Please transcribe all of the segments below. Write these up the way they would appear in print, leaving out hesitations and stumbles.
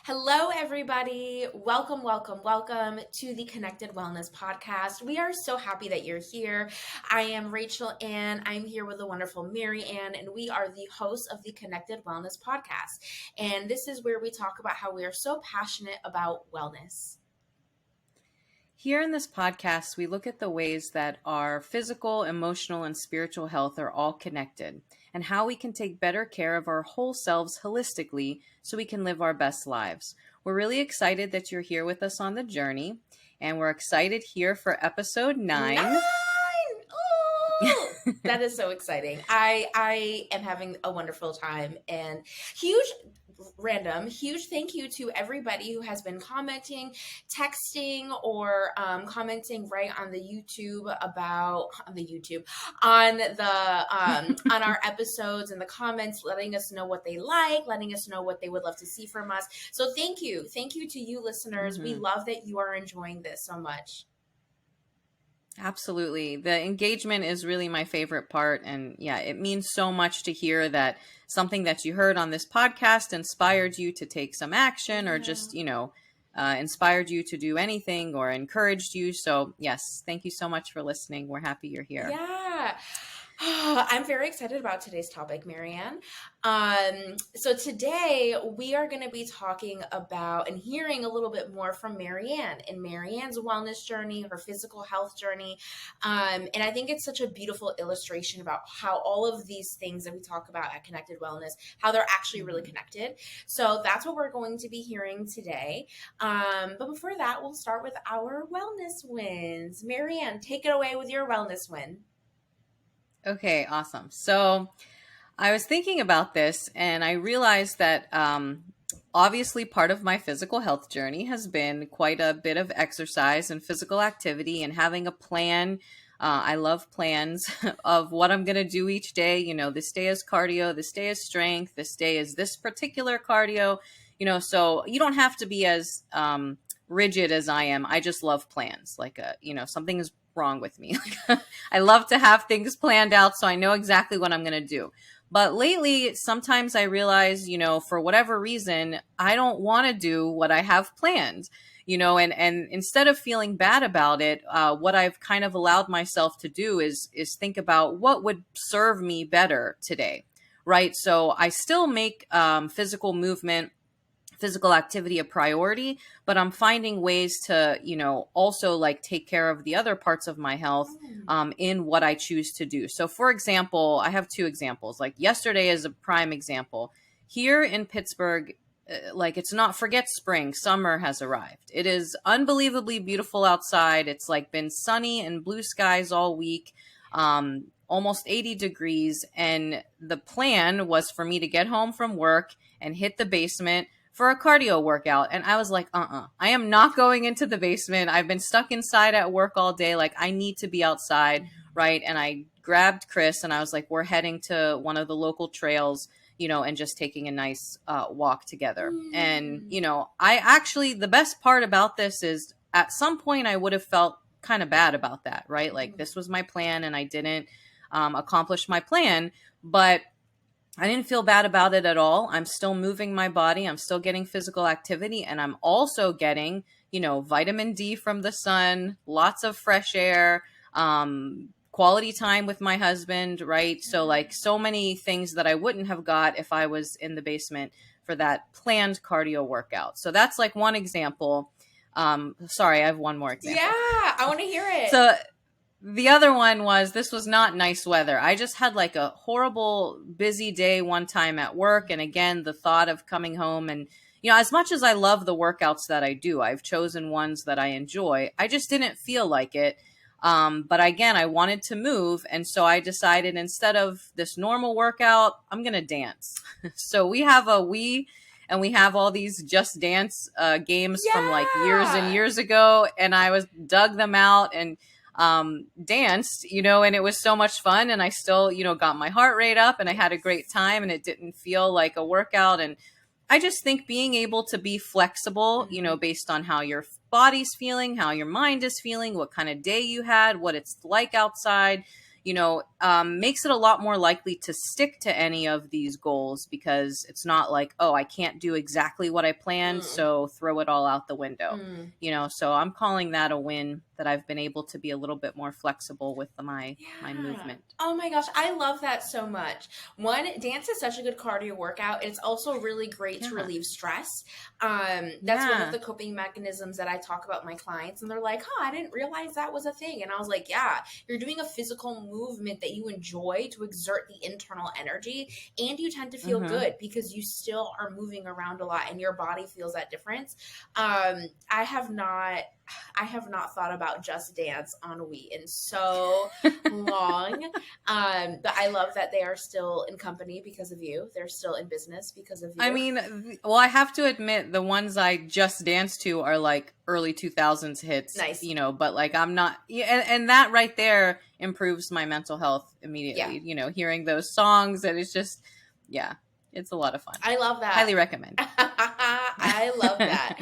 Hello, everybody. Welcome to the Connected Wellness Podcast. We are so happy that you're here. I am Rachel Ann. I'm here with the wonderful Mary Ann, and we are the hosts of the Connected Wellness Podcast. And this is where we talk about how we are so passionate about wellness. Here in this podcast, we look at the ways that our physical, emotional, and spiritual health are all connected and how we can take better care of our whole selves holistically so we can live our best lives. We're really excited that you're here with us on the journey, and we're excited here for episode 9. Oh, that is so exciting. I am having a wonderful time, and huge thank you to everybody who has been commenting, texting, or commenting right on the YouTube on our episodes in the comments, letting us know what they like, letting us know what they would love to see from us. So thank you to you listeners. We love that you are enjoying this so much. Absolutely. The engagement is really my favorite part. And yeah, it means so much to hear that something that you heard on this podcast inspired you to take some action or just, inspired you to do anything or encouraged you. So yes, thank you so much for listening. We're happy you're here. Yeah. I'm very excited about today's topic, Marianne. So today we are going to be talking about and hearing a little bit more from Marianne and Marianne's wellness journey, her physical health journey. And I think it's such a beautiful illustration about how all of these things that we talk about at Connected Wellness, how they're actually really connected. So that's what we're going to be hearing today. But before that, we'll start with our wellness wins. Marianne, take it away with your wellness win. Okay, awesome. So I was thinking about this and I realized that obviously part of my physical health journey has been quite a bit of exercise and physical activity and having a plan. I love plans of what I'm going to do each day. You know, this day is cardio, this day is strength, this day is this particular cardio, so you don't have to be as rigid as I am. I just love plans. Something is wrong with me. I love to have things planned out so I know exactly what I'm going to do. But lately, sometimes I realize, for whatever reason, I don't want to do what I have planned, and instead of feeling bad about it, what I've kind of allowed myself to do is think about what would serve me better today, right? So I still make physical activity a priority, but I'm finding ways to, also take care of the other parts of my health in what I choose to do. So for example, I have 2 examples. Like yesterday is a prime example. Here in Pittsburgh, forget spring, summer has arrived. It is unbelievably beautiful outside. It's been sunny and blue skies all week. Almost 80 degrees. And the plan was for me to get home from work and hit the basement for a cardio workout. And I was like, I am not going into the basement. I've been stuck inside at work all day. I need to be outside, right? And I grabbed Chris and I was like, we're heading to one of the local trails, and just taking a nice walk together. And, the best part about this is at some point I would have felt kind of bad about that, right? This was my plan and I didn't accomplish my plan, but I didn't feel bad about it at all. I'm still moving my body. I'm still getting physical activity. And I'm also getting, vitamin D from the sun, lots of fresh air, quality time with my husband, right? So so many things that I wouldn't have got if I was in the basement for that planned cardio workout. So that's one example. Sorry, I have one more example. Yeah, I want to hear it. So the other one was, this was not nice weather. I just had a horrible busy day one time at work. And again, the thought of coming home and, as much as I love the workouts that I do, I've chosen ones that I enjoy. I just didn't feel like it. But again, I wanted to move. And so I decided instead of this normal workout, I'm going to dance. So we have and we have all these Just Dance games from years and years ago. And I dug them out and danced, and it was so much fun. And I still, got my heart rate up and I had a great time and it didn't feel like a workout. And I just think being able to be flexible, based on how your body's feeling, how your mind is feeling, what kind of day you had, what it's like outside, makes it a lot more likely to stick to any of these goals, because it's not like, oh, I can't do exactly what I planned, Mm, so throw it all out the window. mm. So I'm calling that a win, that I've been able to be a little bit more flexible with my Yeah. movement. Oh my gosh, I love that so much. One, dance is such a good cardio workout. It's also really great to Yeah. relieve stress. That's one of Yeah. the coping mechanisms that I talk about with my clients, and they're like, "Huh, I didn't realize that was a thing." And I was like, "Yeah, you're doing a physical movement that you enjoy to exert the internal energy, and you tend to feel Mm-hmm. good because you still are moving around a lot, and your body feels that difference." I have not. I have not thought about Just Dance on Wii in so long. But I love that they are still in company because of you. They're still in business because of I you. mean, well, I have to admit, the ones I just danced to are like early 2000s hits, Nice. but like I'm not, yeah, and that right there improves my mental health Yeah. immediately, hearing those songs, and it's just, yeah, it's a lot of fun. I love that. Highly recommend. I love that.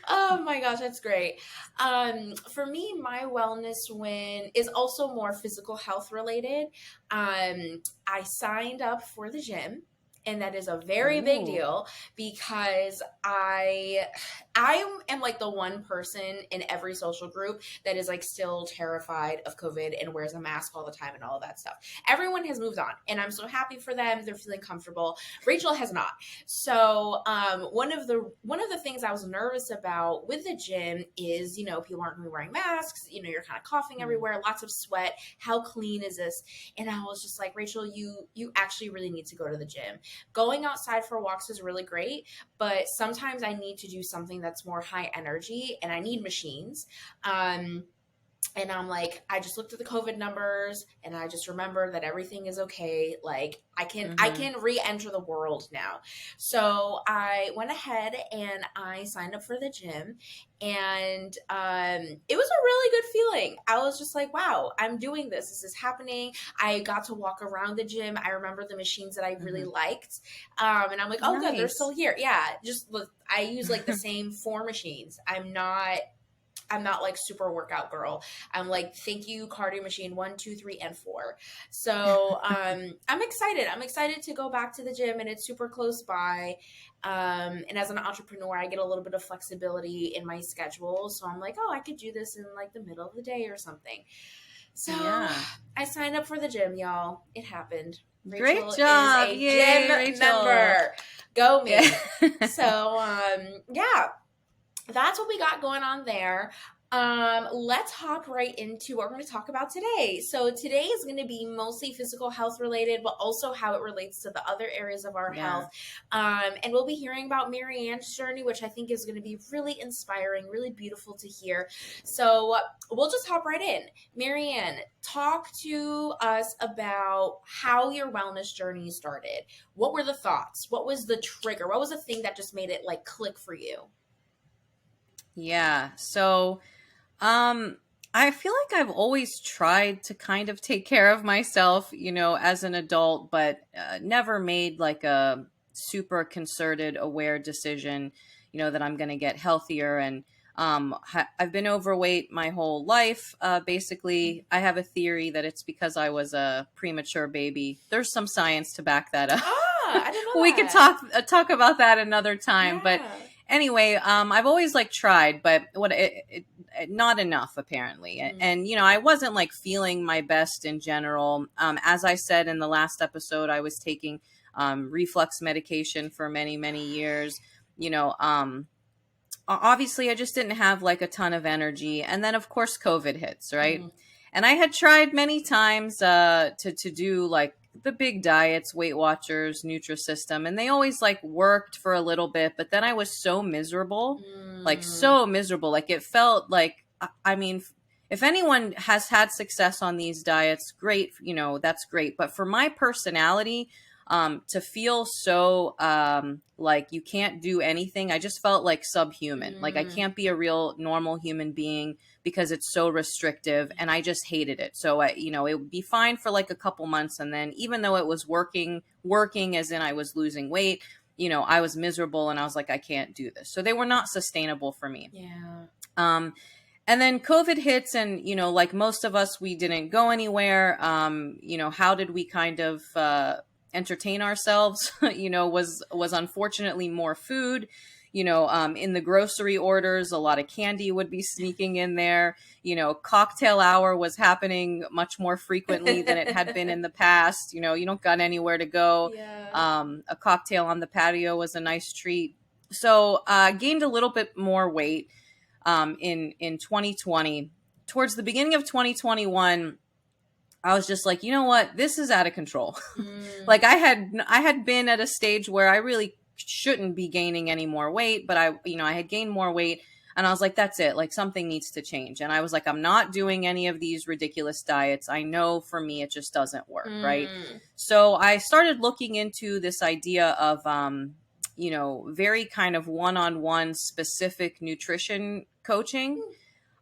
Oh my gosh, that's great. For me, my wellness win is also more physical health related. I signed up for the gym. And that is a very big Ooh. deal because I am like the one person in every social group that is like still terrified of COVID and wears a mask all the time and all of that stuff. Everyone has moved on, and I'm so happy for them. They're feeling comfortable. Rachel has not. So one of the things I was nervous about with the gym is, people aren't really wearing masks. You're kind of coughing Mm. everywhere, lots of sweat. How clean is this? And I was just like, Rachel, you actually really need to go to the gym. Going outside for walks is really great, but sometimes I need to do something that's more high energy, and I need machines. And I'm like, I just looked at the COVID numbers and I just remember that everything is okay. Like I Mm-hmm. can re-enter the world now. So I went ahead and I signed up for the gym, and it was a really good feeling. I was just like, wow, I'm doing this. This is happening. I got to walk around the gym. I remember the machines that I really Mm-hmm. liked. And I'm like, oh good, they're still Nice. here. Yeah. Just look, I use like the same four machines. I'm not like super workout girl. I'm like, thank you, cardio machine 1, 2, 3, and 4. So I'm excited. I'm excited to go back to the gym, and it's super close by. And as an entrepreneur, I get a little bit of flexibility in my schedule. So I'm like, oh, I could do this in like the middle of the day or something. So Yeah. I signed up for the gym, y'all. It happened. Great Rachel is job. a Yay, gym Rachel. member. Go Yeah. me. So yeah, that's what we got going on there. Let's hop right into what we're going to talk about today. So today is going to be mostly physical health related, but also how it relates to the other areas of our Yeah. health. And we'll be hearing about Marianne's journey, which I think is going to be really inspiring, really beautiful to hear. So we'll just hop right in. Marianne, talk to us about how your wellness journey started. What were the thoughts? What was the trigger? What was the thing that just made it like click for you? Yeah. So, Um, I feel like I've always tried to kind of take care of myself, as an adult, but never made like a super concerted, aware decision, that I'm going to get healthier. And I've been overweight my whole life. Basically, I have a theory that it's because I was a premature baby. There's some science to back that up. Ah, I didn't know We could that. talk about that another time, but Yeah. anyway, I've always like tried, but not enough apparently. Mm, And I wasn't like feeling my best in general. As I said in the last episode, I was taking reflux medication for many, many years. Obviously I just didn't have like a ton of energy, and then of course COVID hits, right? mm, And I had tried many times to do like the big diets, Weight Watchers, Nutrisystem, and they always like worked for a little bit, but then I was so miserable, like mm, so miserable. Like it felt like, I mean, if anyone has had success on these diets, great, that's great. But for my personality, to feel so like you can't do anything, I just felt like subhuman. Like I mm. can't be a real normal human being because it's so restrictive, and I just hated it. So it would be fine for like a couple months, and then even though it was working as in I was losing weight, I was miserable, and I was like, I can't do this. So they were not sustainable for me. Yeah. Um, And then COVID hits, and like most of us, we didn't go anywhere. How did we kind of entertain ourselves? Was unfortunately more food. In the grocery orders, a lot of candy would be sneaking in there. Cocktail hour was happening much more frequently than it had been in the past. You don't got anywhere to go. Yeah. A cocktail on the patio was a nice treat. So gained a little bit more weight in 2020. Towards the beginning of 2021, I was just like, you know what, this is out of control. Mm. Like I had been at a stage where I really shouldn't be gaining any more weight, but I had gained more weight, and I was like, that's it. Like, something needs to change. And I was like, I'm not doing any of these ridiculous diets. I know for me it just doesn't work, right? Mm. So I started looking into this idea of very kind of one-on-one specific nutrition coaching.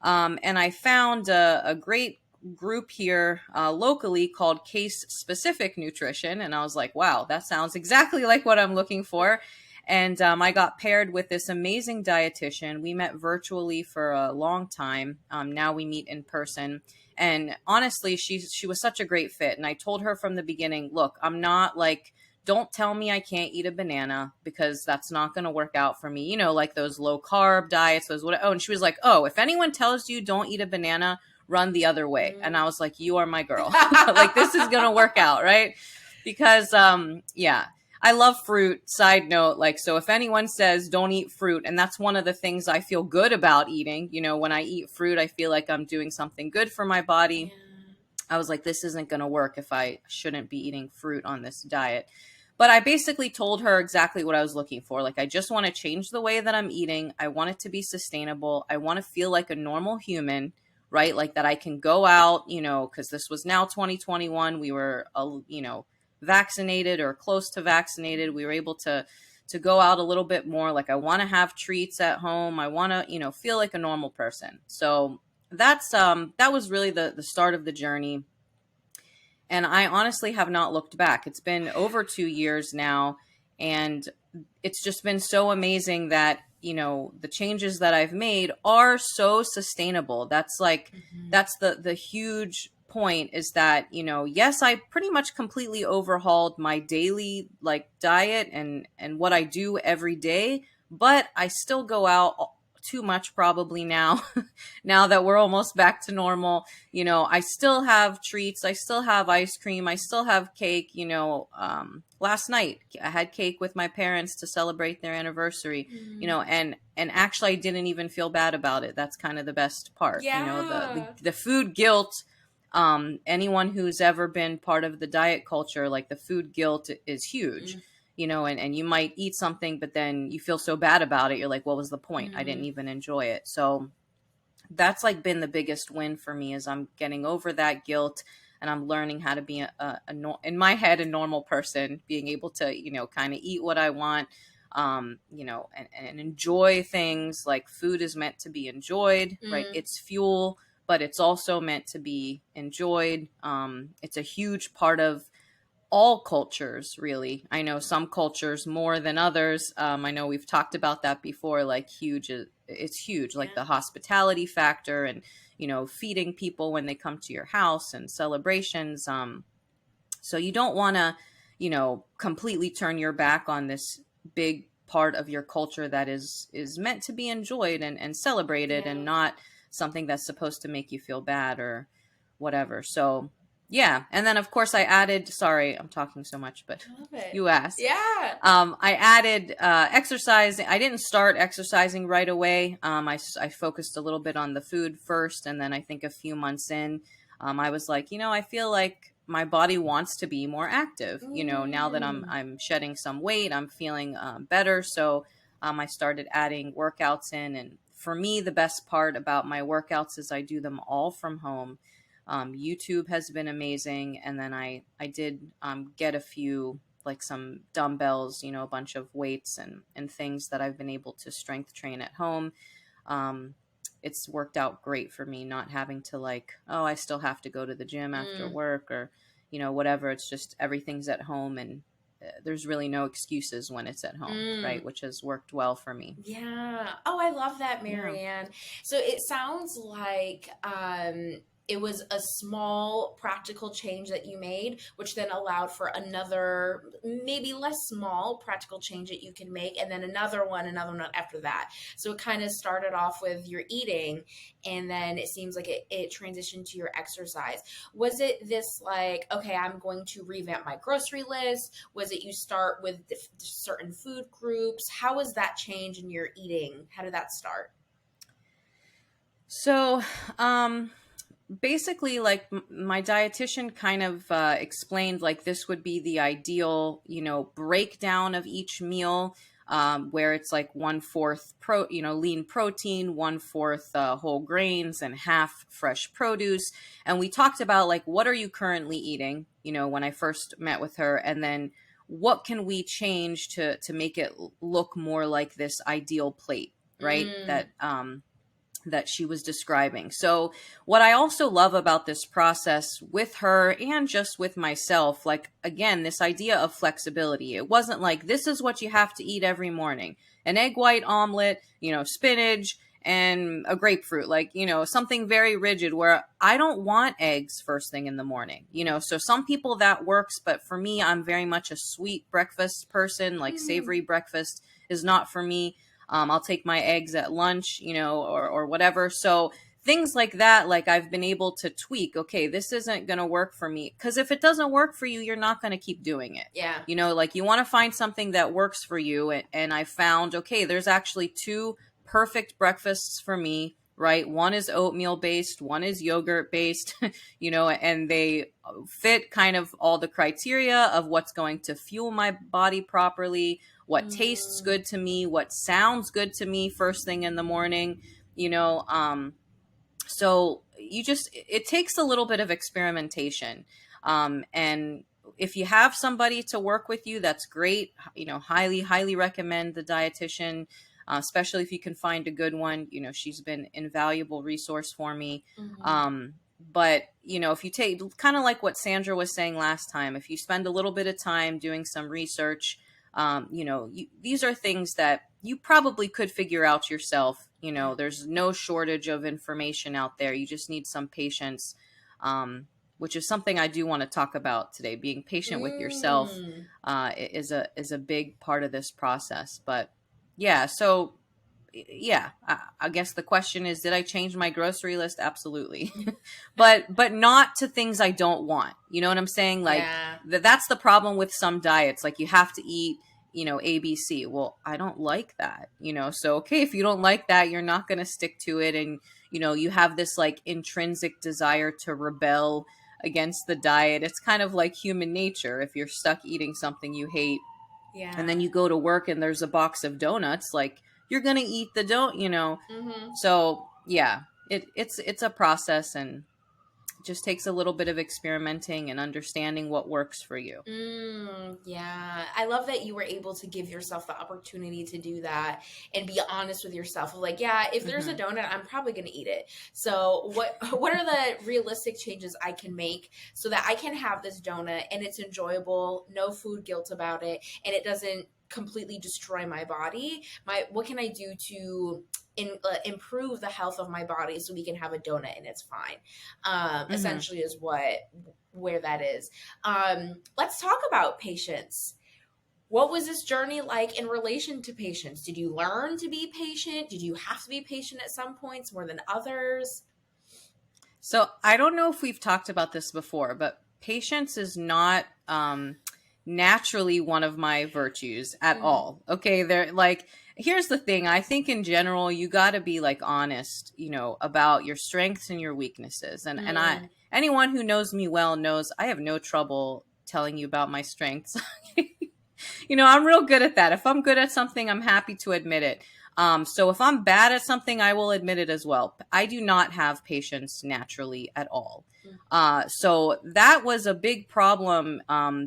And I found a great group here locally called Case Specific Nutrition. And I was like, wow, that sounds exactly like what I'm looking for. And I got paired with this amazing dietitian. We met virtually for a long time. Now we meet in person. And honestly, she was such a great fit. And I told her from the beginning, look, I'm not like, don't tell me I can't eat a banana, because that's not going to work out for me. Like those low carb diets, those what. Oh, and she was like, oh, if anyone tells you don't eat a banana, run the other way. And I was like, you are my girl. Like, this is going to work out, right? Because, yeah, I love fruit. Side note, like, so if anyone says don't eat fruit, and that's one of the things I feel good about eating, when I eat fruit, I feel like I'm doing something good for my body. Yeah. I was like, this isn't going to work if I shouldn't be eating fruit on this diet. But I basically told her exactly what I was looking for. Like, I just want to change the way that I'm eating. I want it to be sustainable. I want to feel like a normal human, right? Like, that I can go out, because this was now 2021. We were, vaccinated or close to vaccinated. We were able to go out a little bit more. Like, I want to have treats at home. I want to, feel like a normal person. So that was really the start of the journey. And I honestly have not looked back. It's been over 2 years now, and it's just been so amazing that, the changes that I've made are so sustainable. That's like, Mhm. that's the huge point, is that, yes, I pretty much completely overhauled my daily like diet and what I do every day, but I still go out too much probably now. Now that we're almost back to normal, I still have treats, I still have ice cream, I still have cake. Last night I had cake with my parents to celebrate their anniversary. Mm. And actually I didn't even feel bad about it. That's kind of the best part. Yeah. The food guilt, anyone who's ever been part of the diet culture, like, the food guilt is huge. Mm. And you might eat something, but then you feel so bad about it. You're like, what was the point? I didn't Mm. even enjoy it. So that's like been the biggest win for me, is I'm getting over that guilt, and I'm learning how to be in my head, a normal person, being able to, kind of eat what I want, and enjoy things. Like, food is meant to be enjoyed, right? Mm. It's fuel, but it's also meant to be enjoyed. It's a huge part of all cultures, really. I know some cultures more than others. I know we've talked about that before. Like, it's huge, like Yeah. the hospitality factor, and feeding people when they come to your house, and celebrations. So you don't want to, completely turn your back on this big part of your culture that is meant to be enjoyed and celebrated, and Yeah. not something that's supposed to make you feel bad or whatever. So yeah. And then, of course, I added, sorry, I'm talking so much, but I love it. you asked. Yeah. I added exercise. I didn't start exercising right away. I focused a little bit on the food first. And then I think a few months in, I was like, I feel like my body wants to be more active. Now that Mm. I'm shedding some weight, I'm feeling better. So I started adding workouts in. And for me, the best part about my workouts is I do them all from home. YouTube has been amazing. And then I did get a few, like, some dumbbells, a bunch of weights and things that I've been able to strength train at home. Um, it's worked out great for me, not having to, like, oh, I still have to go to the gym after Mm. work, or, whatever. It's just everything's at home, and there's really no excuses when it's at home, right? Mm. Which has worked well for me. Yeah. Oh, I love that, Yeah. Marianne. So it sounds like it was a small practical change that you made, which then allowed for another, maybe less small practical change that you can make, and then another one after that. So it kind of started off with your eating, and then it seems like it transitioned to your exercise. Was it this like, okay, I'm going to revamp my grocery list? Was it you start with certain food groups? How was that change in your eating? How did that start? So, basically, like my dietitian kind of explained like this would be the ideal, breakdown of each meal, where it's like one fourth lean protein, one fourth whole grains, and half fresh produce. And we talked about like what are you currently eating, when I first met with her, and then what can we change to make it look more like this ideal plate, right? Mm, That she was describing. So, what I also love about this process with her and just with myself, like, again, this idea of flexibility. It wasn't like, this is what you have to eat every morning: an egg white omelet, spinach, and a grapefruit, like, something very rigid where I don't want eggs first thing in the morning, So, some people that works, but for me, I'm very much a sweet breakfast person, like, mm, savory breakfast is not for me. I'll take my eggs at lunch, or whatever. So things like that, like I've been able to tweak. Okay, this isn't going to work for me. Because if it doesn't work for you, you're not going to keep doing it. yeah. Like you want to find something that works for you. And I found, okay, there's actually two perfect breakfasts for me. Right. One is oatmeal based, one is yogurt based, and they fit kind of all the criteria of what's going to fuel my body properly, what tastes Mm, good to me, what sounds good to me first thing in the morning, you know. So it takes a little bit of experimentation. And if you have somebody to work with you, that's great. Highly recommend the dietitian, especially if you can find a good one. She's been an invaluable resource for me. mhm, Um, but, if you take kind of like what Sandra was saying last time, if you spend a little bit of time doing some research, these are things that you probably could figure out yourself. yeah. There's no shortage of information out there. You just need some patience, which is something I do want to talk about today. Being patient with yourself Mm, is a big part of this process. But yeah, so yeah, I guess the question is, did I change my grocery list? Absolutely. but not to things I don't want. You know what I'm saying? Like yeah. that's the problem with some diets. Like you have to eat, ABC. Well, I don't like that, so okay, if you don't like that, you're not going to stick to it. And, you have this like intrinsic desire to rebel against the diet. It's kind of like human nature. If you're stuck eating something you hate, and then Yeah. you go to work and there's a box of donuts, like you're gonna eat the donut. Mhm. So yeah, it's a process, and it just takes a little bit of experimenting and understanding what works for you. Yeah. I love that you were able to give yourself the opportunity to do that and be honest with yourself. Like, yeah, if there's a Hmm. donut, I'm probably going to eat it. So, what are the realistic changes I can make so that I can have this donut and it's enjoyable, no food guilt about it, and it doesn't completely destroy my body? What can I do to improve the health of my body so we can have a donut and it's fine? Hmm. Essentially is where that is. Let's talk about patience. What was this journey like in relation to patience? Did you learn to be patient? Did you have to be patient at some points more than others? So I don't know if we've talked about this before, but patience is not naturally one of my virtues at Mm, all. Okay, they're like, here's the thing. I think in general you got to be like honest, about your strengths and your weaknesses. And mm, anyone who knows me well knows I have no trouble telling you about my strengths. I'm real good at that. If I'm good at something, I'm happy to admit it. So if I'm bad at something, I will admit it as well. I do not have patience naturally at all. mm, So that was a big problem,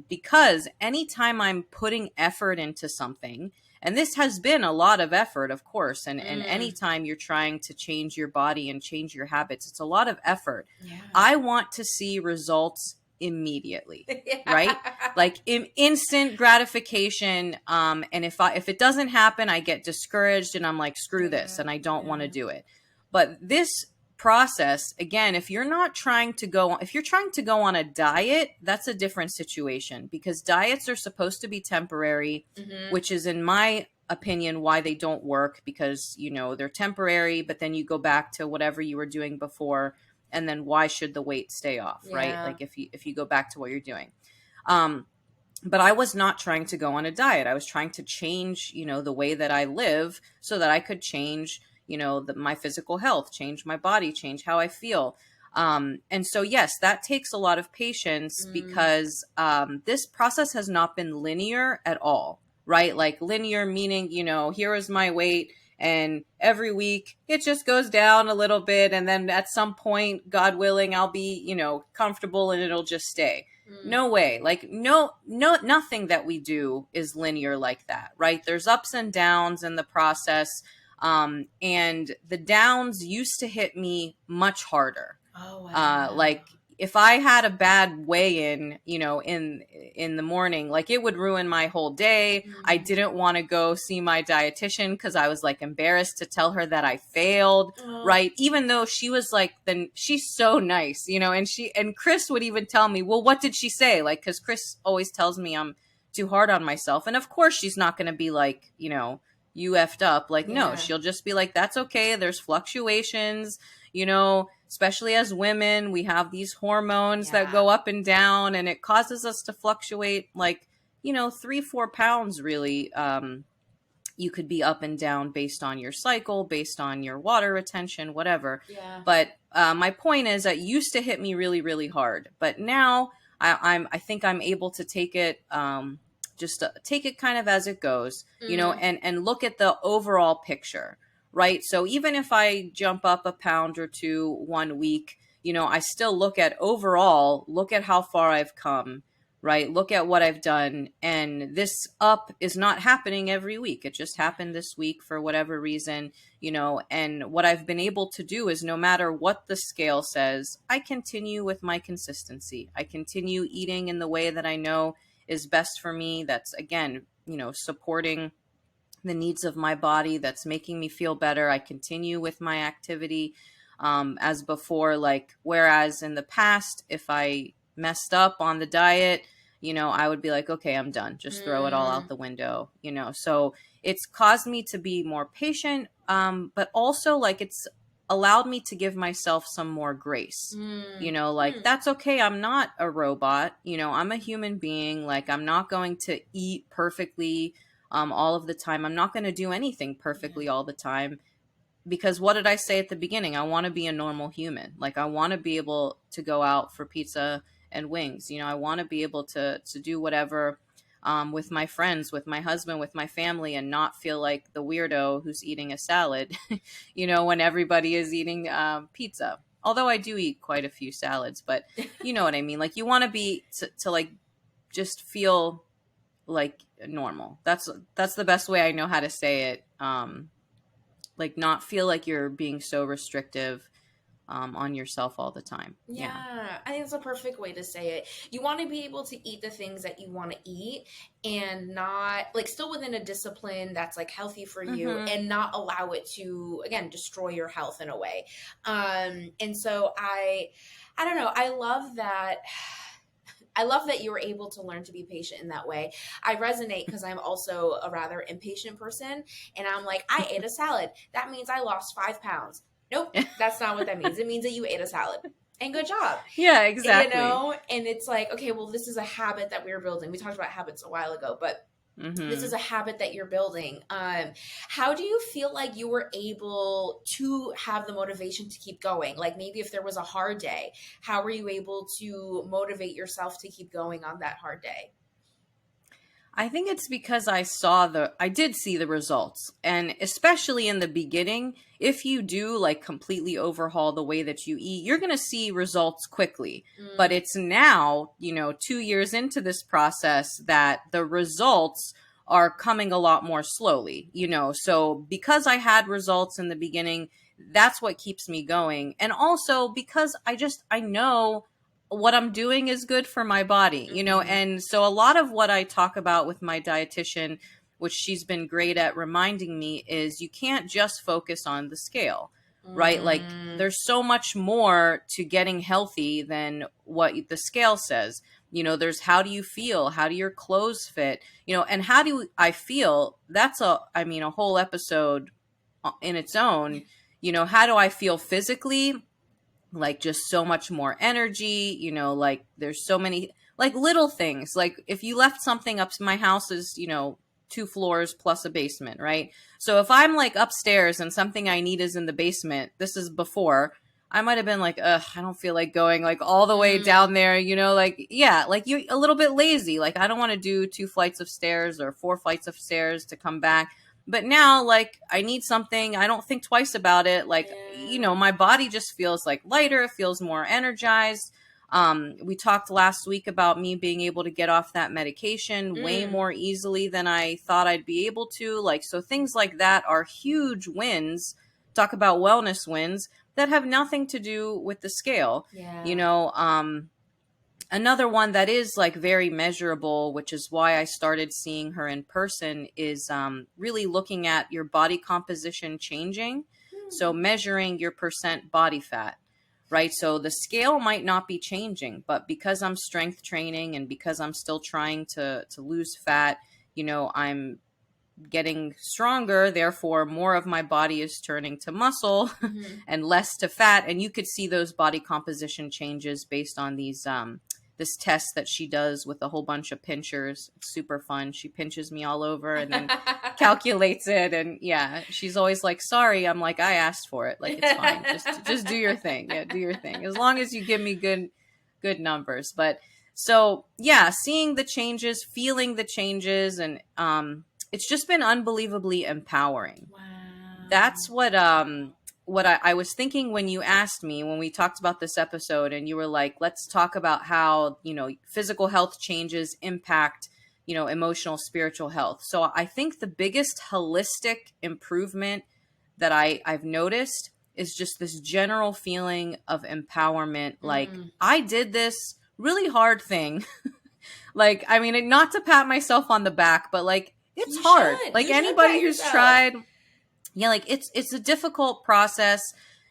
because anytime I'm putting effort into something, and this has been a lot of effort, of course, and mm. anytime you're trying to change your body and change your habits, it's a lot of effort. Yeah. I want to see results immediately, right? Yeah. Like instant gratification. And if it doesn't happen, I get discouraged and I'm like, screw this, Yeah. and I don't want to Yeah. do it. But this process, again, if you're trying to go on a diet, that's a different situation, because diets are supposed to be temporary, Hmm. which is, in my opinion, why they don't work, because they're temporary, but then you go back to whatever you were doing before, and then why should the weight stay off, right? Yeah. Like if you go back to what you're doing. um but I was not trying to go on a diet. I was trying to change, the way that I live, so that I could change, my physical health, change my body, change how I feel. And so, yes, that takes a lot of patience, Mm. because this process has not been linear at all, right? Like linear meaning, here is my weight, and every week it just goes down a little bit. And then at some point, God willing, I'll be, comfortable, and it'll just stay. Mm. No way. Like no, nothing that we do is linear like that, right? There's ups and downs in the process. And the downs used to hit me much harder. Oh, wow. Like if I had a bad weigh in, in the morning, like it would ruin my whole day. I Mm. didn't want to go see my dietitian because I was like embarrassed to tell her that I failed, Oh. right? Even though she was like, then she's so nice, and Chris would even tell me, well, what did she say? Like, because Chris always tells me I'm too hard on myself. And of course, she's not going to be like, you effed up. Like, no, Yeah. she'll just be like, that's okay. There's fluctuations, especially as women, we have these hormones that Yeah. go up and down, and it causes us to fluctuate like, 3-4 pounds really. You could be up and down based on your cycle, based on your water retention, whatever. Yeah. But my point is that used to hit me really, really hard. But now I think I'm able to take it, just take it kind of as it goes, Mm. and look at the overall picture, right? So even if I jump up a pound or two one week, I still look at overall, look at how far I've come, right? Look at what I've done. And this up is not happening every week. It just happened this week for whatever reason, and what I've been able to do is, no matter what the scale says, I continue with my consistency. I continue eating in the way that I know is best for me. That's, again, supporting the needs of my body, that's making me feel better. I continue with my activity, as before. Like, whereas in the past, if I messed up on the diet, I would be like, okay, I'm done. Just throw it all out Mm. the window, So it's caused me to be more patient, but also, like, it's allowed me to give myself some more grace. Mm. Like, Mm. that's okay. I'm not a robot. I'm a human being. Like, I'm not going to eat perfectly all of the time. I'm not going to do anything Yeah. perfectly all the time, because what did I say at the beginning? I want to be a normal human. Like, I want to be able to go out for pizza and wings. I want to be able to do whatever, with my friends, with my husband, with my family, and not feel like the weirdo who's eating a salad, when everybody is eating pizza. Although I do eat quite a few salads, but you know what I mean? Like, you want to be to like just feel like normal. That's the best way I know how to say it. Like, not feel like you're being so restrictive, on yourself all the time. Yeah. Yeah, I think it's a perfect way to say it. You want to be able to eat the things that you want to eat and not like still within a discipline that's like healthy for you Mm-hmm. and not allow it to again destroy your health in a way. And so I don't know, I love that you were able to learn to be patient in that way. I resonate because I'm also a rather impatient person. And I'm like, I ate a salad. That means I lost 5 pounds. Nope, that's not what that means. It means that you ate a salad. And good job. Yeah, exactly. And it's like, okay, well, this is a habit that we're building. We talked about habits a while ago, but this Mm-hmm. is a habit that you're building. How do you feel like you were able to have the motivation to keep going? Like maybe if there was a hard day, how were you able to motivate yourself to keep going on that hard day? I think it's because I did see the results. And especially in the beginning, if you do like completely overhaul the way that you eat, you're going to see results quickly. But Mm. it's now, 2 years into this process, that the results are coming a lot more slowly, So because I had results in the beginning, that's what keeps me going. And also because I know what I'm doing is good for my body, Mm-hmm. and so a lot of what I talk about with my dietitian, which she's been great at reminding me, is you can't just focus on the scale, right? Like Mm, there's so much more to getting healthy than what the scale says. There's how do you feel? How do your clothes fit? And how do I feel? That's a whole episode in its own. How do I feel physically? Like just so much more energy, like there's so many like little things. Like if you left something up, my house is, 2 floors plus a basement, right? So if I'm like upstairs and something I need is in the basement, this is before, I might have been like, ugh, I don't feel like going like all the way mm, down there, like, yeah, like you a little bit lazy. Like I don't want to do 2 flights of stairs or 4 flights of stairs to come back. But now, like, I need something. I don't think twice about it. Like, yeah. my body just feels like lighter. It feels more energized. We talked last week about me being able to get off that medication way Mm, more easily than I thought I'd be able to. Like, so things like that are huge wins. Talk about wellness wins that have nothing to do with the scale. You yeah. know, um, Another one that is like very measurable, which is why I started seeing her in person, is really looking at your body composition changing. So Hmm. measuring your percent body fat, right? So the scale might not be changing, but because I'm strength training and because I'm still trying to lose fat, I'm getting stronger, therefore more of my body is turning to muscle Hmm. and less to fat. And you could see those body composition changes based on this test that she does with a whole bunch of pinchers. It's super fun. She pinches me all over and then calculates it. And yeah, she's always like, sorry. I'm like, I asked for it. Like, it's fine. Just do your thing. Yeah, do your thing. As long as you give me good numbers. But so yeah, seeing the changes, feeling the changes, and it's just been unbelievably empowering. That's Wow. what I was thinking when you asked me, when we talked about this episode, and you were like, let's talk about how, physical health changes impact, emotional, spiritual health. So I think the biggest holistic improvement that I've noticed is just this general feeling of empowerment. Like Mm. I did this really hard thing. Like, I mean, not to pat myself on the back, but like it's You hard. should. Like You should pat anybody who's yourself. tried, yeah, like it's a difficult process,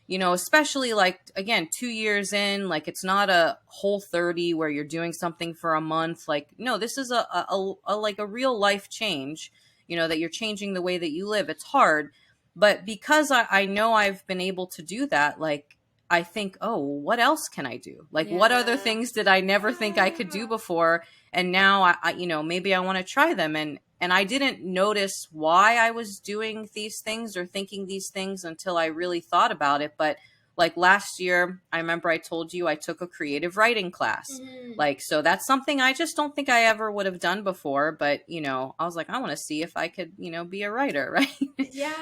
especially like again 2 years in. Like it's not a whole 30 where you're doing something for a month. Like no, this is like a real life change, that you're changing the way that you live. It's hard, but because I know I've been able to do that, like I think, oh, what else can I do? Like what other Yeah. things did I never think I could do before? And now maybe I want to try them. And I didn't notice why I was doing these things or thinking these things until I really thought about it. But like last year, I remember I told you I took a creative writing class. Mm. Like, so that's something I just don't think I ever would have done before. But, I was like, I want to see if I could, be a writer, right?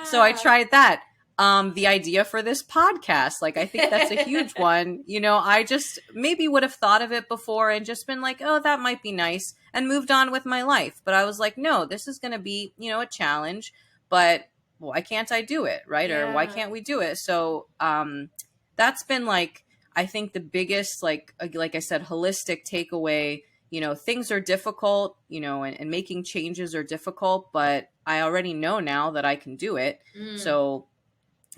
So I Yeah. tried that. The idea for this podcast, like, I think that's a huge one. I just maybe would have thought of it before and just been like, oh, that might be nice, and moved on with my life. But I was like, no, this is going to be, a challenge, but why can't I do it? Right. Or why Yeah. can't we do it? So, that's been like, I think the biggest, like I said, holistic takeaway. Things are difficult, and making changes are difficult, but I already know now that I can do it. Mm. So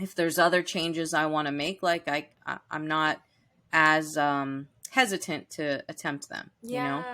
if there's other changes I want to make, like I'm not as hesitant to attempt them. Yeah,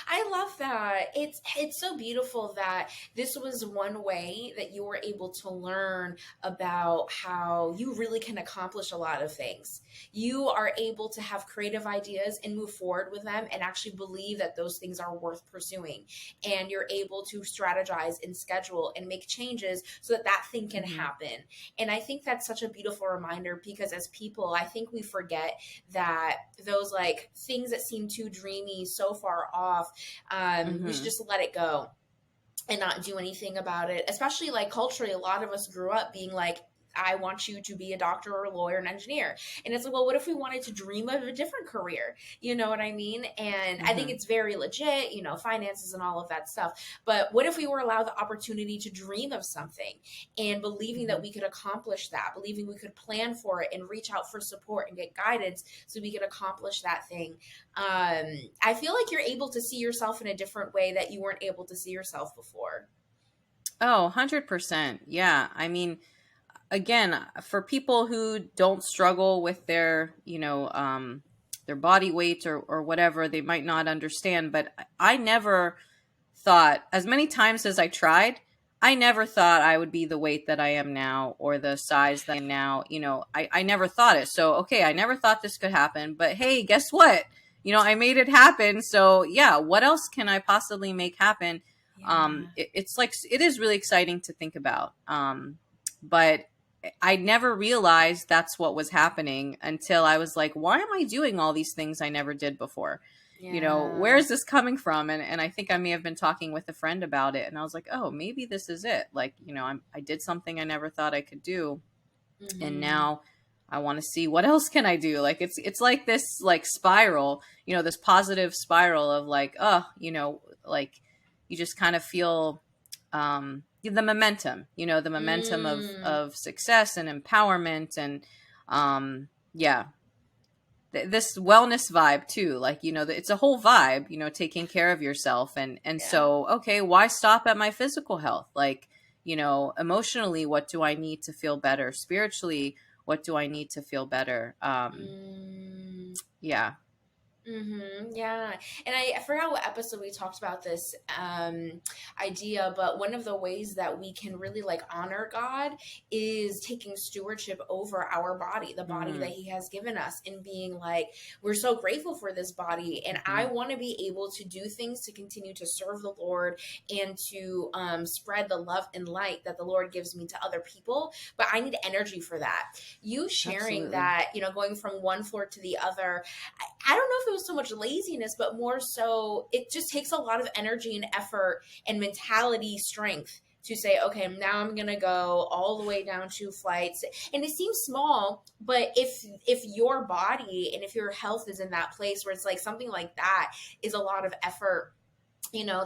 I love that. It's so beautiful that this was one way that you were able to learn about how you really can accomplish a lot of things. You are able to have creative ideas and move forward with them and actually believe that those things are worth pursuing. And you're able to strategize and schedule and make changes so that that thing can Hmm. happen. And I think that's such a beautiful reminder because as people, I think we forget that those like things that seem too dreamy, so far off, we should Hmm. just let it go and not do anything about it. Especially like culturally, a lot of us grew up being like, I want you to be a doctor or a lawyer, an engineer. And it's like, well, what if we wanted to dream of a different career? You know what I mean? And I think Mm-hmm. it's very legit, finances and all of that stuff. But what if we were allowed the opportunity to dream of something and believing Mm-hmm. that we could accomplish that, believing we could plan for it and reach out for support and get guidance so we could accomplish that thing? I feel like you're able to see yourself in a different way that you weren't able to see yourself before. Oh, 100%. Yeah. I mean, again, for people who don't struggle with their body weight or whatever, they might not understand, but I never thought, as many times as I tried, I never thought I would be the weight that I am now or the size that I am now. I never thought it. So, okay, I never thought this could happen, but hey, guess what? I made it happen. So, yeah, what else can I possibly make happen? Yeah. It's like, it is really exciting to think about. But I never realized that's what was happening until I was like, why am I doing all these things I never did before? Where Yeah. is this coming from? And I think I may have been talking with a friend about it, and I was like, oh, maybe this is it. Like, I did something I never thought I could do, and Mm-hmm. now I want to see what else can I do. Like, it's like this like spiral, this positive spiral of like, oh, like you just kind of feel the momentum, the momentum of Mm. of success and empowerment and yeah, this wellness vibe too, like it's a whole vibe, taking care of yourself. And Yeah. so, okay, why stop at my physical health? Like, emotionally, what do I need to feel better? Spiritually, what do I need to feel better? Mm. Yeah. Yeah. And I forgot what episode we talked about this idea, but one of the ways that we can really like honor God is taking stewardship over our body, the body that Mm-hmm. He has given us, and being like, we're so grateful for this body. And I Mm-hmm. want to be able to do things to continue to serve the Lord and to spread the love and light that the Lord gives me to other people. But I need energy for that. You sharing Absolutely. that, going from one floor to the other, I don't know if it was so much laziness, but more so it just takes a lot of energy and effort and mentality strength to say, okay, now I'm gonna go all the way down 2 flights. And it seems small, but if your body and if your health is in that place where it's like something like that is a lot of effort,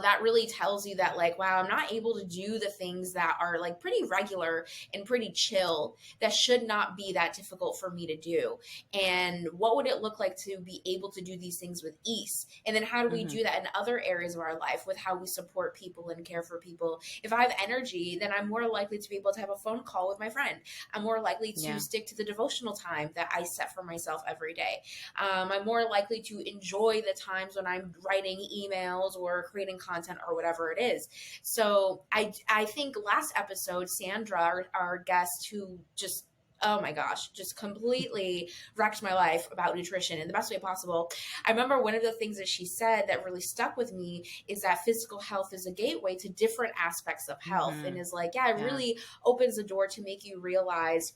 that really tells you that like, wow, I'm not able to do the things that are like pretty regular and pretty chill, that should not be that difficult for me to do. And what would it look like to be able to do these things with ease? And then how do we Mm-hmm. do that in other areas of our life with how we support people and care for people? If I have energy, then I'm more likely to be able to have a phone call with my friend. I'm more likely to Yeah. stick to the devotional time that I set for myself every day. I'm more likely to enjoy the times when I'm writing emails or creating content or whatever it is. So I think last episode, Sandra, our guest, who just, oh my gosh, just completely wrecked my life about nutrition in the best way possible. I remember one of the things that she said that really stuck with me is that physical health is a gateway to different aspects of health, and Mm-hmm. is like, yeah, it Yeah. really opens the door to make you realize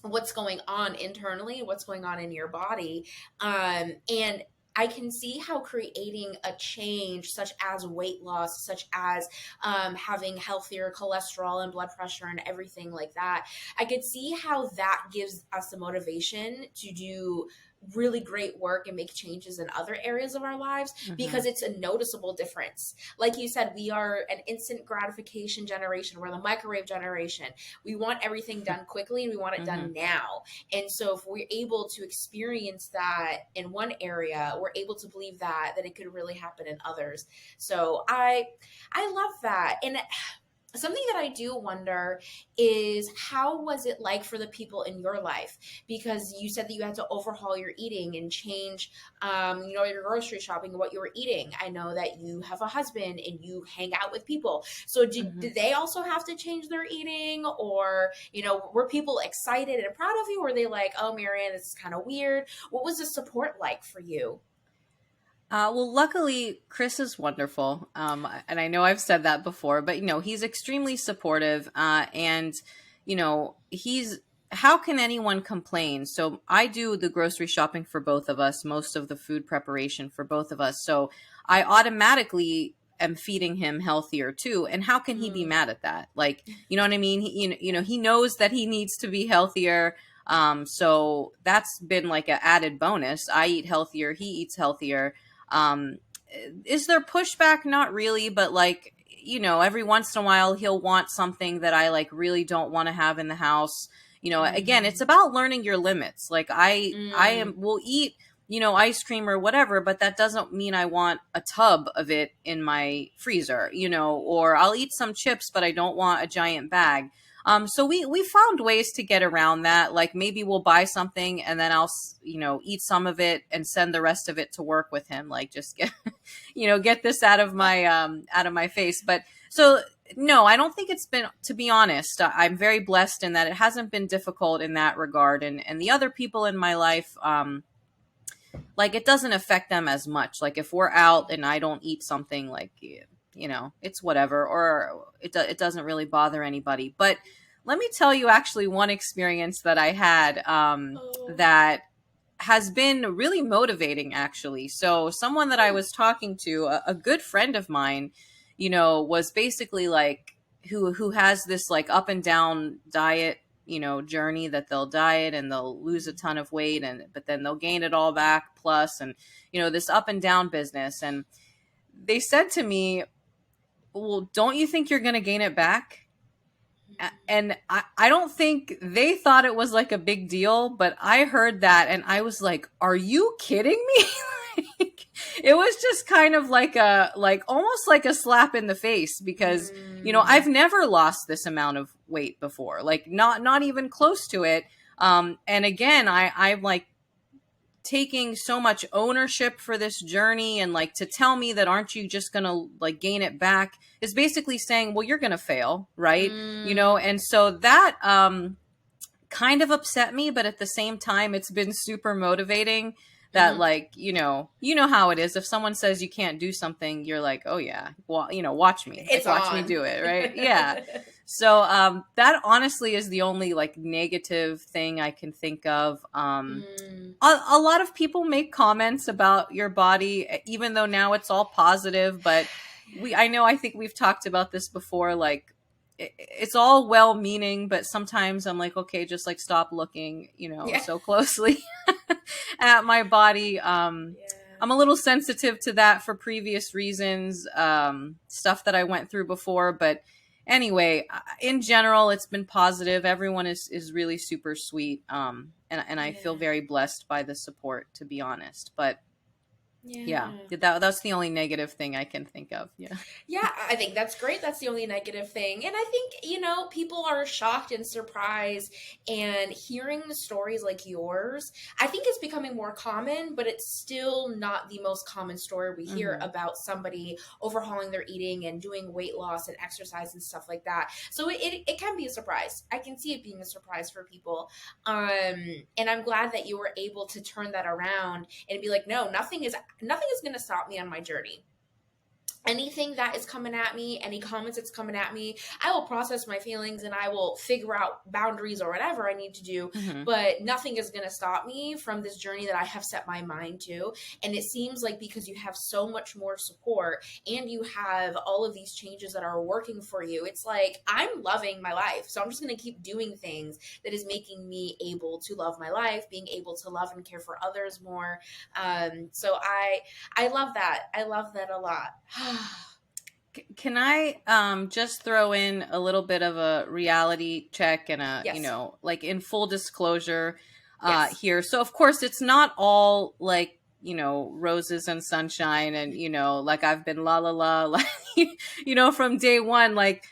what's going on internally, what's going on in your body. And I can see how creating a change, such as weight loss, such as having healthier cholesterol and blood pressure and everything like that, I could see how that gives us the motivation to do really great work and make changes in other areas of our lives, Mm-hmm. because it's a noticeable difference. Like you said, we are an instant gratification generation, we're the microwave generation. We want everything done quickly and we want it Mm-hmm. done now. And so if we're able to experience that in one area, we're able to believe that it could really happen in others. So I love that. And something that I do wonder is, how was it like for the people in your life? Because you said that you had to overhaul your eating and change, your grocery shopping, what you were eating. I know that you have a husband and you hang out with people. So Mm-hmm. did they also have to change their eating, or, were people excited and proud of you? Or were they like, oh, Marianne, this is kind of weird? What was the support like for you? Well, luckily, Chris is wonderful. And I know I've said that before, but, he's extremely supportive. And, how can anyone complain? So I do the grocery shopping for both of us, most of the food preparation for both of us. So I automatically am feeding him healthier too. And how can he be Mm. mad at that? Like, you know what I mean? He knows that he needs to be healthier. So that's been like an added bonus. I eat healthier. He eats healthier. Um, is there pushback? Not really, but like, every once in a while he'll want something that I like really don't want to have in the house. Again, it's Mhm. about learning your limits. Like Mm. will eat, ice cream or whatever, but that doesn't mean I want a tub of it in my freezer, or I'll eat some chips, but I don't want a giant bag. So we found ways to get around that. Like maybe we'll buy something and then I'll, eat some of it and send the rest of it to work with him. Like just get, get this out of my face. But so no, I don't think it's been, to be honest, I'm very blessed in that it hasn't been difficult in that regard. And the other people in my life, like it doesn't affect them as much. Like if we're out and I don't eat something, like, it's whatever, or it doesn't really bother anybody. But let me tell you actually one experience that I had, Oh. that has been really motivating actually. So someone that I was talking to, a good friend of mine, was basically like, who has this like up and down diet, journey, that they'll diet and they'll lose a ton of weight, but then they'll gain it all back plus, and this up and down business. And they said to me, well, don't you think you're going to gain it back? And I don't think they thought it was like a big deal, but I heard that and I was like, are you kidding me? Like, it was just kind of like almost like a slap in the face, because Mm. I've never lost this amount of weight before, like not even close to it. And again, I'm like taking so much ownership for this journey, and like to tell me that, aren't you just gonna like gain it back, is basically saying, well, you're gonna fail, right? Mm. And so that kind of upset me, but at the same time it's been super motivating, that Mhm. like, how it is, if someone says you can't do something, you're like, oh yeah, well, It's watch me on. do it, right? Yeah. So that honestly is the only like negative thing I can think of. Mm. A lot of people make comments about your body, even though now it's all positive. But I think we've talked about this before. Like, it's all well meaning, but sometimes I'm like, okay, just like stop looking, Yeah. so closely at my body. Yeah. I'm a little sensitive to that for previous reasons, stuff that I went through before. But anyway, in general, it's been positive. Everyone is really super sweet, and I feel Yeah. very blessed by the support, to be honest. But yeah, Yeah. that's the only negative thing I can think of. Yeah. Yeah, I think that's great. That's the only negative thing. And I think, people are shocked and surprised. And hearing the stories like yours, I think it's becoming more common, but it's still not the most common story we hear Hmm. about somebody overhauling their eating and doing weight loss and exercise and stuff like that. So it can be a surprise. I can see it being a surprise for people. And I'm glad that you were able to turn that around and be like, no, nothing is going to stop me on my journey. Anything that is coming at me, any comments that's coming at me, I will process my feelings and I will figure out boundaries or whatever I need to do. Hmm. But nothing is going to stop me from this journey that I have set my mind to. And it seems like because you have so much more support and you have all of these changes that are working for you, it's like I'm loving my life. So I'm just going to keep doing things that is making me able to love my life, being able to love and care for others more. So I love that. I love that a lot. Can I just throw in a little bit of a reality check and a, Yes. like in full disclosure Yes. here. So of course it's not all like, roses and sunshine and, like I've been la la la, like, from day one. Like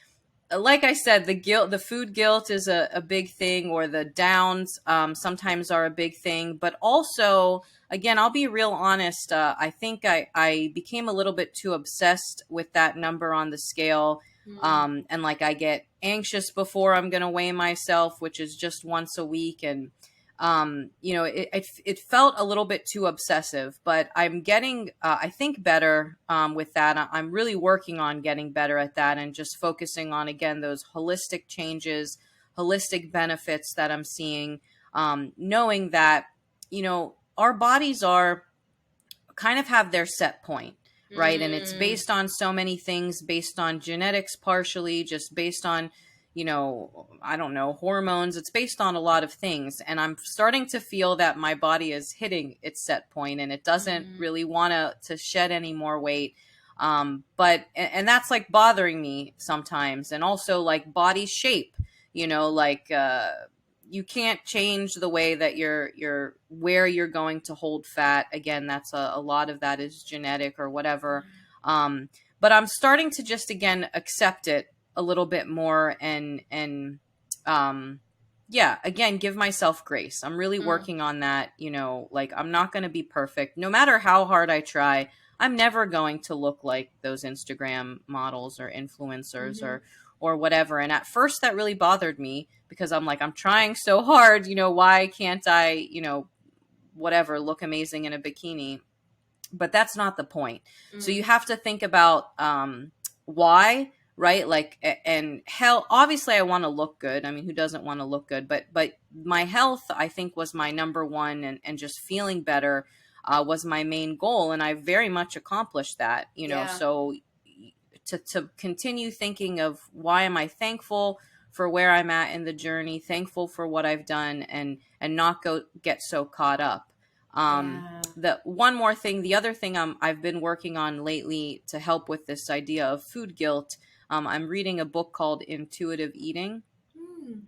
I said, the food guilt is a big thing, or the downs sometimes are a big thing. But also, again, I'll be real honest. I think I became a little bit too obsessed with that number on the scale. Mm. And like I get anxious before I'm going to weigh myself, which is just once a week. And it felt a little bit too obsessive, but I'm getting, I think, better with that. I'm really working on getting better at that and just focusing on, again, those holistic changes, holistic benefits that I'm seeing, knowing that, our bodies are kind of have their set point, right? And it's Mm, based on so many things, based on genetics, partially, just based on, I don't know, hormones. It's based on a lot of things. And I'm starting to feel that my body is hitting its set point and it doesn't mm, really want to shed any more weight. And that's like bothering me sometimes. And also like body shape, like, you can't change the way that you're where you're going to hold fat. Again, that's a lot of that is genetic or whatever. Um, but I'm starting to just again accept it a little bit more and um, yeah, again, give myself grace. I'm really mm, working on that. Like I'm not going to be perfect, no matter how hard I try. I'm never going to look like those Instagram models or influencers mhm. or whatever. And at first that really bothered me because I'm like, I'm trying so hard, why can't I, whatever, look amazing in a bikini? But that's not the point. So you Mm, have to think about why, right? Like, and hell, obviously I want to look good. I mean, who doesn't want to look good? But my health, I think, was my number one, and just feeling better was my main goal, and I very much accomplished that. yeah, So to continue thinking of why am I thankful for where I'm at in the journey, thankful for what I've done, and not go get so caught up. yeah. The one more thing, the other thing I've been working on lately to help with this idea of food guilt, I'm reading a book called Intuitive Eating. Mm,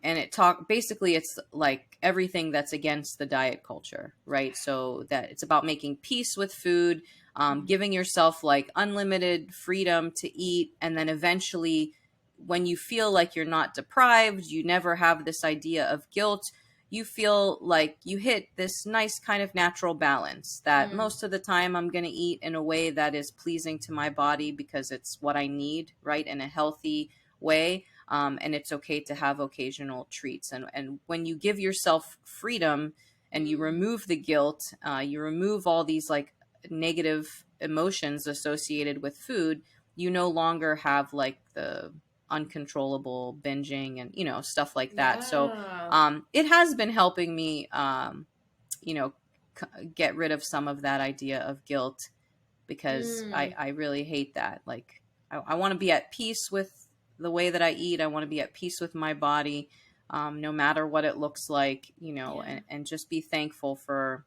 And basically it's like everything that's against the diet culture, right? So that it's about making peace with food, mm, giving yourself like unlimited freedom to eat. And then eventually, when you feel like you're not deprived, you never have this idea of guilt. You feel like you hit this nice kind of natural balance that mm, most of the time I'm going to eat in a way that is pleasing to my body because it's what I need, right? In a healthy way. And it's okay to have occasional treats. And when you give yourself freedom and you mm. remove the guilt, you remove all these like negative emotions associated with food, you no longer have like the uncontrollable binging and stuff like that. So Yeah. it has been helping me, you know, get rid of some of that idea of guilt because Mm, I really hate that. Like, I want to be at peace with the way that I eat. I want to be at peace with my body, no matter what it looks like, yeah. and just be thankful for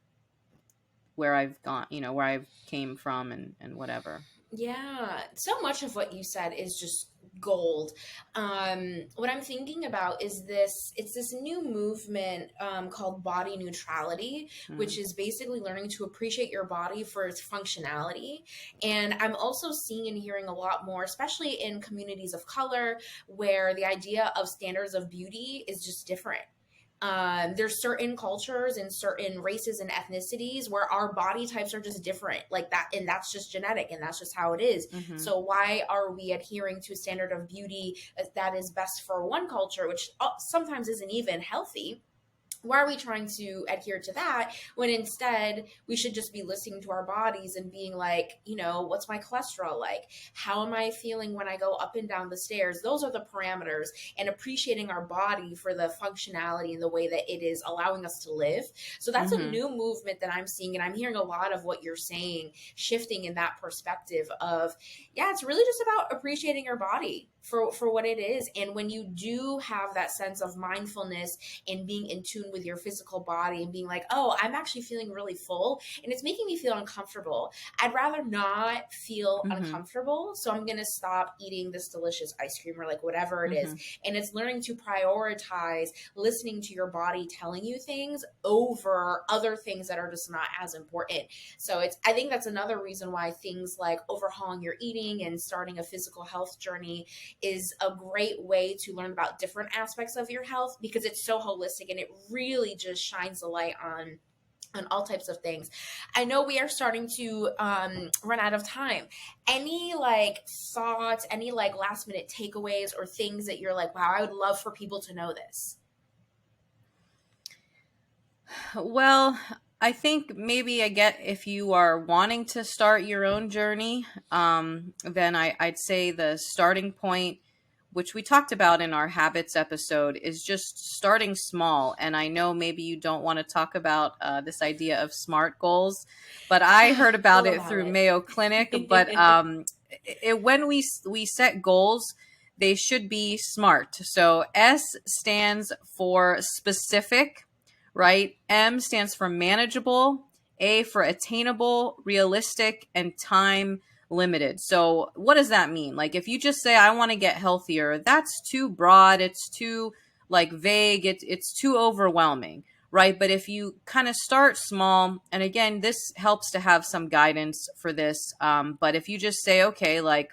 where I've gone, where I've came from and whatever. Yeah, so much of what you said is just gold. What I'm thinking about is it's this new movement called body neutrality, which Mm, is basically learning to appreciate your body for its functionality. And I'm also seeing and hearing a lot more, especially in communities of color, where the idea of standards of beauty is just different. There's certain cultures and certain races and ethnicities where our body types are just different, like that, and that's just genetic, and that's just how it is. mm-hmm, So why are we adhering to a standard of beauty that is best for one culture, which sometimes isn't even healthy? Why are we trying to adhere to that when instead we should just be listening to our bodies and being like, what's my cholesterol like? How am I feeling when I go up and down the stairs? Those are the parameters, and appreciating our body for the functionality and the way that it is allowing us to live. So that's a mm-hmm, new movement that I'm seeing, and I'm hearing a lot of what you're saying shifting in that perspective of, yeah, it's really just about appreciating your body for what it is. And when you do have that sense of mindfulness and being in tune with your physical body and being like, oh, I'm actually feeling really full and it's making me feel uncomfortable. I'd rather not feel mm-hmm, uncomfortable. So I'm going to stop eating this delicious ice cream or like whatever it is. mm-hmm, And it's learning to prioritize listening to your body telling you things over other things that are just not as important. So I think that's another reason why things like overhauling your eating and starting a physical health journey is a great way to learn about different aspects of your health, because it's so holistic and it really just shines a light on all types of things. I know we are starting to run out of time. Any like thoughts, any like last minute takeaways or things that you're like, wow, I would love for people to know this? Well, I think maybe I get if you are wanting to start your own journey, then I'd say the starting point which we talked about in our habits episode, is just starting small. And I know maybe you don't want to talk about this idea of SMART goals, but I heard about We'll it allow through Mayo Clinic. But it. when we set goals, they should be SMART. So S stands for specific, right? M stands for manageable, A for attainable, realistic, and time limited. So what does that mean? Like if you just say I want to get healthier, that's too broad, it's too like vague, it's too overwhelming, right? But if you kind of start small, and again, this helps to have some guidance for this, but if you just say, okay, like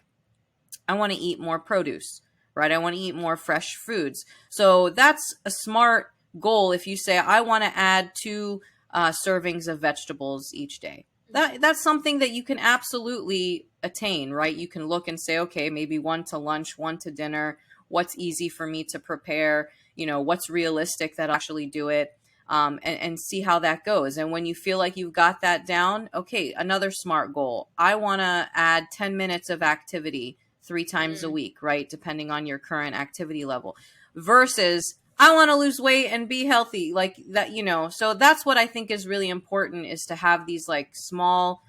I want to eat more produce, right? I want to eat more fresh foods. So that's a smart goal. If you say, I want to add 2 servings of vegetables each day, that's something that you can absolutely attain, right? You can look and say, okay, maybe 1 to lunch, 1 to dinner. What's easy for me to prepare? What's realistic that I'll actually do it? And see how that goes. And when you feel like you've got that down, okay, another SMART goal. I want to add 10 minutes of activity 3 times a Mm, week, right? Depending on your current activity level versus I want to lose weight and be healthy like that. So that's what I think is really important, is to have these like small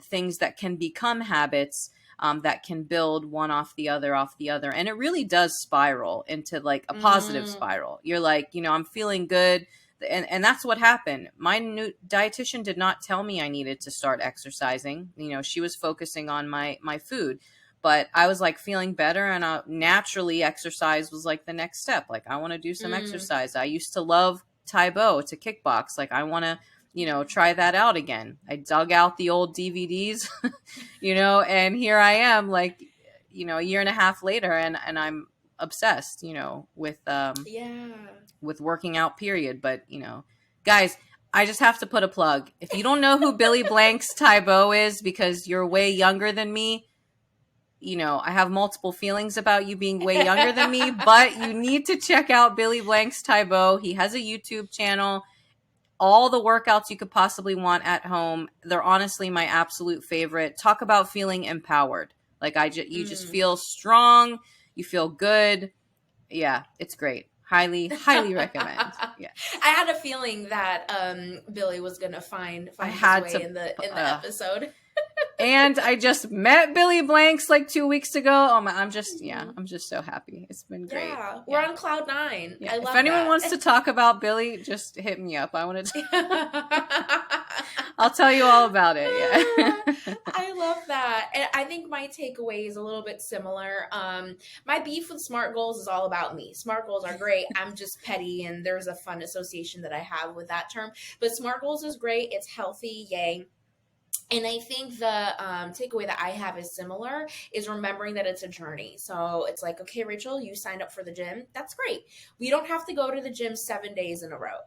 things that can become habits, that can build one off the other, off the other. And it really does spiral into like a positive mm, spiral. You're like, I'm feeling good. And that's what happened. My new dietitian did not tell me I needed to start exercising. She was focusing on my food, but I was like feeling better, and naturally exercise was like the next step. Like I want to do some mm. exercise. I used to love Taibo, to kickbox. Like I want to, try that out again. I dug out the old DVDs, and here I am like, a year and a half later, and I'm obsessed, Yeah. with working out, period. But, guys, I just have to put a plug. If you don't know who Billy Blank's Taibo is because you're way younger than me, I have multiple feelings about you being way younger than me, but you need to check out Billy Blank's Taibo. He has a YouTube channel. All the workouts you could possibly want at home. They're honestly my absolute favorite. Talk about feeling empowered. Like you just Mm. feel strong. You feel good. Yeah, it's great. Highly, highly recommend. Yeah. I had a feeling that Billy was gonna find I find his had way to, in the episode. and I just met Billy Blanks like 2 weeks ago. Oh my, Mhm. I'm just so happy. It's been great. Yeah, we're Yeah. on cloud nine. Yeah. I If love anyone that. wants to talk about Billy, just hit me up. I'll tell you all about it. Yeah. I love that. And I think my takeaway is a little bit similar. My beef with SMART goals is all about me. SMART goals are great. I'm just petty, and there's a fun association that I have with that term. But SMART goals is great. It's healthy. Yay. And I think the takeaway that I have is similar, is remembering that it's a journey. So it's like, okay, Rachel, you signed up for the gym. That's great. We don't have to go to the gym 7 days in a row.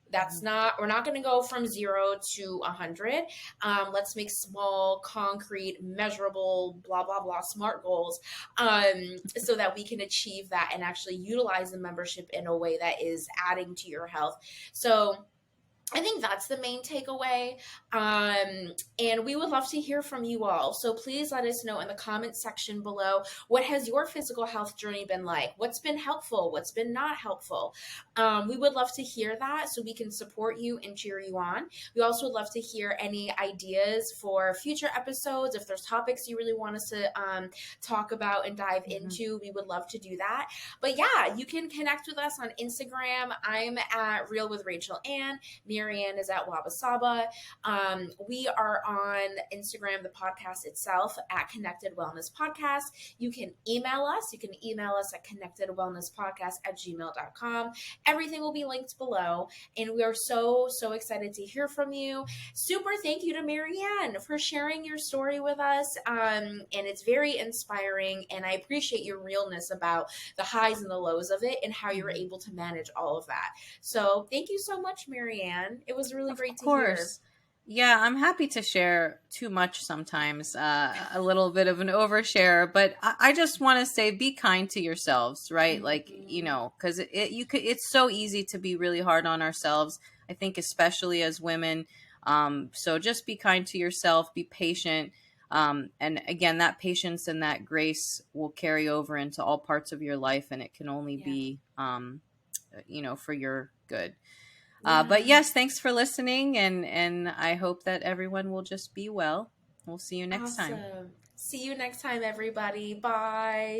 That's not, we're not going to go from 0 to 100. Let's make small, concrete, measurable, blah, blah, blah, SMART goals, so that we can achieve that and actually utilize the membership in a way that is adding to your health. So I think that's the main takeaway. And we would love to hear from you all. So please let us know in the comments section below, what has your physical health journey been like? What's been helpful? What's been not helpful? We would love to hear that so we can support you and cheer you on. We also would love to hear any ideas for future episodes. If there's topics you really want us to talk about and dive Mhm. into, we would love to do that. But yeah, you can connect with us on Instagram. I'm at Real with Rachel Ann. Marianne is at Wabasaba. We are on Instagram, the podcast itself, at Connected Wellness Podcast. You can email us. You can email us at connectedwellnesspodcast@gmail.com. Everything will be linked below. And we are so, so excited to hear from you. Super thank you to Marianne for sharing your story with us. And it's very inspiring. And I appreciate your realness about the highs and the lows of it and how you were Mhm. able to manage all of that. So thank you so much, Marianne. It was really Of great to hear. course. Yeah, I'm happy to share too much sometimes, a little bit of an overshare, but I just want to say be kind to yourselves, right? Like, Mhm. because it's so easy to be really hard on ourselves, I think, especially as women. So just be kind to yourself, be patient. And again, that patience and that grace will carry over into all parts of your life, and it can only Yeah. be, for your good. But Yeah. yes, thanks for listening, and I hope that everyone will just be well. We'll see you next time. Awesome. See you next time, everybody. Bye.